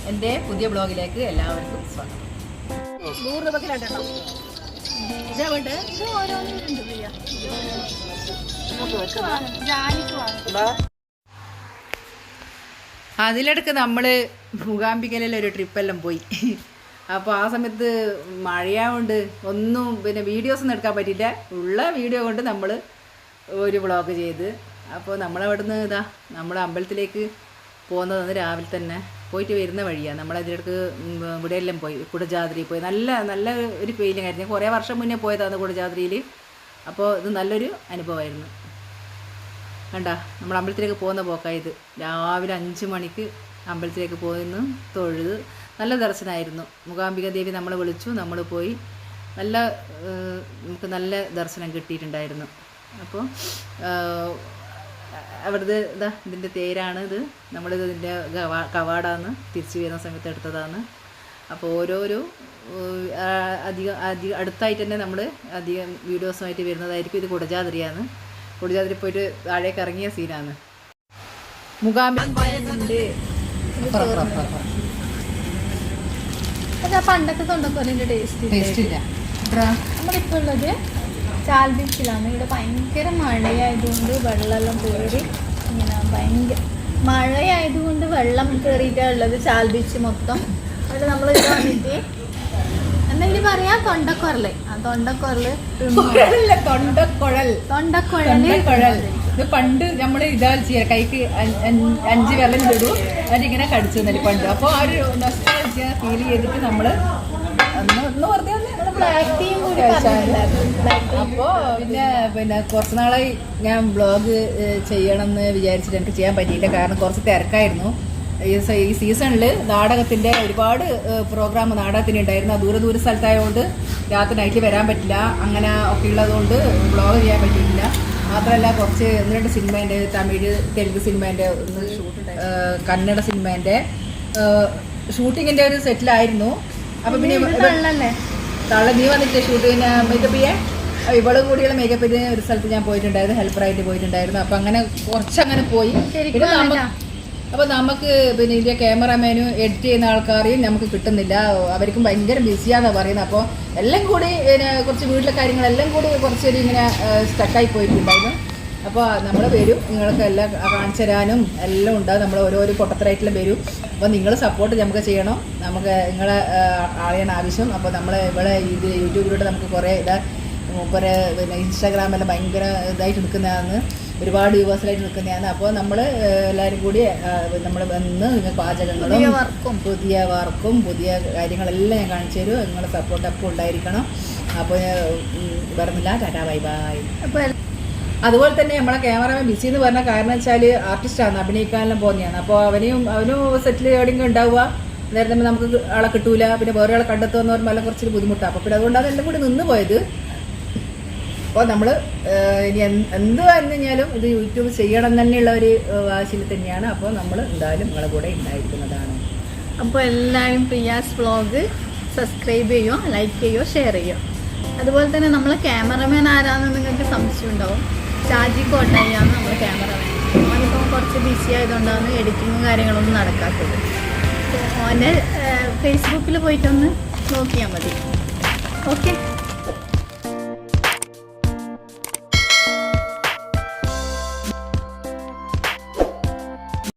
എൻ്റെ പുതിയ ബ്ലോഗിലേക്ക് എല്ലാവർക്കും സ്വാഗതം. 100 രൂപയ്ക്ക് രണ്ടെണ്ണം. ഇതാ വേണ്ടേ? ഇത് ഓരോന്നിനുണ്ട് പ്രിയ. അതിലിടക്ക് നമ്മൾ മൂകാംബികയിലെ ഒരു ട്രിപ്പെല്ലാം പോയി. അപ്പോൾ ആ സമയത്ത് മഴയാകൊണ്ട് ഒന്നും പിന്നെ വീഡിയോസൊന്നും എടുക്കാൻ പറ്റിയില്ല. ഉള്ള വീഡിയോ കൊണ്ട് നമ്മൾ ഒരു വ്ളോഗ് ചെയ്ത്. അപ്പോൾ നമ്മളവിടുന്ന് നമ്മൾ അമ്പലത്തിലേക്ക് പോകുന്നതെന്ന് രാവിലെ തന്നെ പോയിട്ട് വരുന്ന വഴിയാണ്. നമ്മളതിലേക്ക് ഇവിടെയെല്ലാം പോയി, കുടജാദ്രി പോയി. നല്ല ഒരു ഫീലിംഗ് ആയിരുന്നു. കുറേ വർഷം മുന്നേ പോയതാണ് കുടജാദ്രിയിൽ. അപ്പോൾ ഇത് നല്ലൊരു അനുഭവമായിരുന്നു. കണ്ട നമ്മൾ അമ്പലത്തിലേക്ക് പോകുന്ന പോക്കായത്. രാവിലെ 5 മണിക്ക് അമ്പലത്തിലേക്ക് പോയിന്ന് തൊഴുത് നല്ല ദർശനമായിരുന്നു. മൂകാംബിക ദേവി നമ്മളെ വിളിച്ചു, നമ്മൾ പോയി. നമുക്ക് നല്ല ദർശനം കിട്ടിയിട്ടുണ്ടായിരുന്നു. അപ്പോൾ അവിടുത്തെ ഇതിൻ്റെ തേരാണ് ഇത്. നമ്മളിത് ഇതിൻ്റെ കവാടാന്ന് തിരിച്ചു വരുന്ന സമയത്ത് എടുത്തതാണ്. അപ്പോൾ ഓരോരോ അധികം അടുത്തായിട്ട് തന്നെ നമ്മൾ അധികം വീഡിയോസുമായിട്ട് വരുന്നതായിരിക്കും. ഇത് കുടജാദ്രിയാണ്. കുടജാദ്രി പോയിട്ട് താഴേക്ക് ഇറങ്ങിയ സീനാണ്. മൂകാംബികയുണ്ട്. പണ്ടത്തെ തൊണ്ടക്കൊല്ലിൻ്റെ ടേസ്റ്റ് ഇല്ല. നമ്മളിപ്പോൾ ഉള്ളത് ചാൽ ബീച്ചിലാണ്. ഇവിടെ ഭയങ്കര മഴയായതുകൊണ്ട് വെള്ളമെല്ലാം കയറി ഇങ്ങനെ മഴയായതുകൊണ്ട് വെള്ളം കയറിയിട്ടാണ് ഉള്ളത് ചാൽ ബീച്ച് മൊത്തം. അവിടെ നമ്മൾ ഇത് വന്നിട്ട് എന്തെങ്കിലും പറയാ തൊണ്ടക്കുഴല്. ആ തൊണ്ടക്കുഴല് ഇത് പണ്ട് നമ്മൾ ഇതാ ചെയ്യാം, കൈക്ക് 5 വിരലും ഇടും, അതിങ്ങനെ കടിച്ചു തന്നല്ലേ പണ്ട്. അപ്പോൾ ആ ഒരു നൊസ്റ്റാൾജിയ ഫീൽ ചെയ്തിട്ട് നമ്മൾ അപ്പോൾ പിന്നെ കുറച്ച് നാളായി ഞാൻ വ്ളോഗ് ചെയ്യണം എന്ന് വിചാരിച്ചിട്ട് എനിക്ക് ചെയ്യാൻ പറ്റിയില്ല. കാരണം കുറച്ച് തിരക്കായിരുന്നു. ഈ സീസണിൽ നാടകത്തിൻ്റെ ഒരുപാട് പ്രോഗ്രാം നാടകത്തിന് ഉണ്ടായിരുന്നു. ദൂര സ്ഥലത്തായതുകൊണ്ട് രാത്രി നൈറ്റിൽ വരാൻ പറ്റില്ല. അങ്ങനെ ഒക്കെ ഉള്ളതുകൊണ്ട് വ്ളോഗ് ചെയ്യാൻ പറ്റിയിട്ടില്ല. മാത്രമല്ല കുറച്ച് 1-2 സിനിമേൻ്റെ, തമിഴ് തെലുങ്ക് സിനിമേൻ്റെ, കന്നഡ സിനിമേൻ്റെ ഷൂട്ടിങ്ങിൻ്റെ ഒരു സെറ്റിലായിരുന്നു. അപ്പം പിന്നെ നീ വന്നിട്ട് ഷൂട്ടിങ്ങിന് മേക്കപ്പ് ചെയ്യാൻ ഇവളും കൂടിയുള്ള മേക്കപ്പിന് ഒരു സ്ഥലത്ത് ഞാൻ പോയിട്ടുണ്ടായിരുന്നു, ഹെൽപ്പറായിട്ട് പോയിട്ടുണ്ടായിരുന്നു. അപ്പം അങ്ങനെ കുറച്ചങ്ങനെ പോയി. അപ്പോൾ നമുക്ക് പിന്നെ ഇതിൻ്റെ ക്യാമറാമാനും എഡിറ്റ് ചെയ്യുന്ന ആൾക്കാരെയും നമുക്ക് കിട്ടുന്നില്ല. അവർക്കും ഭയങ്കര ബിസിയാണെന്നാണ് പറയുന്നത്. അപ്പോൾ എല്ലാം കൂടി കുറച്ച് വീട്ടിലെ കാര്യങ്ങളെല്ലാം കൂടി കുറച്ചൊരു ഇങ്ങനെ സ്റ്റക്കായി പോയിട്ടുണ്ടായിരുന്നു. അപ്പോൾ നമ്മൾ വരും, നിങ്ങൾക്ക് എല്ലാം കാണിച്ചു തരാനും എല്ലാം ഉണ്ടാകും. നമ്മൾ ഓരോരോ പൊട്ടത്തരായിട്ടുള്ള വരും. അപ്പോൾ നിങ്ങൾ സപ്പോർട്ട് നമുക്ക് ചെയ്യണം. നമുക്ക് നിങ്ങളെ ആളെയാണ് ആവശ്യം. അപ്പോൾ നമ്മൾ ഇവിടെ ഇത് യൂട്യൂബിലൂടെ നമുക്ക് കുറേ കുറേ പിന്നെ ഇൻസ്റ്റാഗ്രാമെല്ലാം ഭയങ്കര ഇതായിട്ട് നിൽക്കുന്നതാണ്, ഒരുപാട് വ്യൂവേഴ്സിലായിട്ട് നിൽക്കുന്നതാണ്. അപ്പോൾ നമ്മൾ എല്ലാവരും കൂടി നമ്മൾ വന്ന് നിങ്ങൾ പാചകങ്ങളും പുതിയ വർക്കും പുതിയ കാര്യങ്ങളെല്ലാം ഞാൻ കാണിച്ചു തരും. നിങ്ങളുടെ സപ്പോർട്ട് അപ്പോൾ ഉണ്ടായിരിക്കണം. അപ്പോൾ പറഞ്ഞില്ല, ടാറ്റാ ബൈ ബൈ. അപ്പോൾ അതുപോലെ തന്നെ നമ്മളെ ക്യാമറമാൻ ബിസി എന്ന് പറഞ്ഞ കാരണം വെച്ചാൽ ആർട്ടിസ്റ്റാണ്, അഭിനയിക്കാനെല്ലാം പോകുന്നതാണ്. അപ്പോൾ അവനും സെറ്റിൽ എവിടെയെങ്കിലും ഉണ്ടാവുക, നേരത്തെ നമുക്ക് ആളെ കിട്ടൂല. പിന്നെ വേറെ ആളെ കണ്ടെത്തുമെന്ന് പറയുമ്പോൾ എല്ലാം കുറച്ചൊരു ബുദ്ധിമുട്ടാണ്. അപ്പോൾ പിന്നെ അതുകൊണ്ടാണ് എല്ലാം കൂടി നിന്ന് പോയത്. അപ്പോൾ നമ്മൾ ഇനി എന്ത് വന്നു കഴിഞ്ഞാലും ഇത് യൂട്യൂബ് ചെയ്യണം തന്നെയുള്ള ഒരു വാശിയിൽ തന്നെയാണ്. അപ്പോൾ നമ്മൾ എന്തായാലും നിങ്ങളുടെ കൂടെ ഉണ്ടായിരിക്കുന്നതാണ്. അപ്പോൾ എല്ലാവരും പ്രിയാസ് വ്ളോഗ് സബ്സ്ക്രൈബ് ചെയ്യുമോ, ലൈക്ക് ചെയ്യുമോ, ഷെയർ ചെയ്യുമോ. അതുപോലെ തന്നെ നമ്മൾ ക്യാമറമാൻ ആരാണെന്ന് നിങ്ങൾക്ക് സംശയം ഉണ്ടാവും. ഷാജി കോട്ടയാണ് നമ്മൾ ക്യാമറമാൻ. അവനിപ്പം കുറച്ച് ബിസി ആയതുകൊണ്ടാണ് എഡിറ്റിങ്ങും കാര്യങ്ങളൊന്നും നടക്കാത്തത്. അപ്പോൾ അവൻ്റെ ഫേസ്ബുക്കിൽ പോയിട്ടൊന്ന് നോക്കിയാൽ മതി. ഓക്കെ.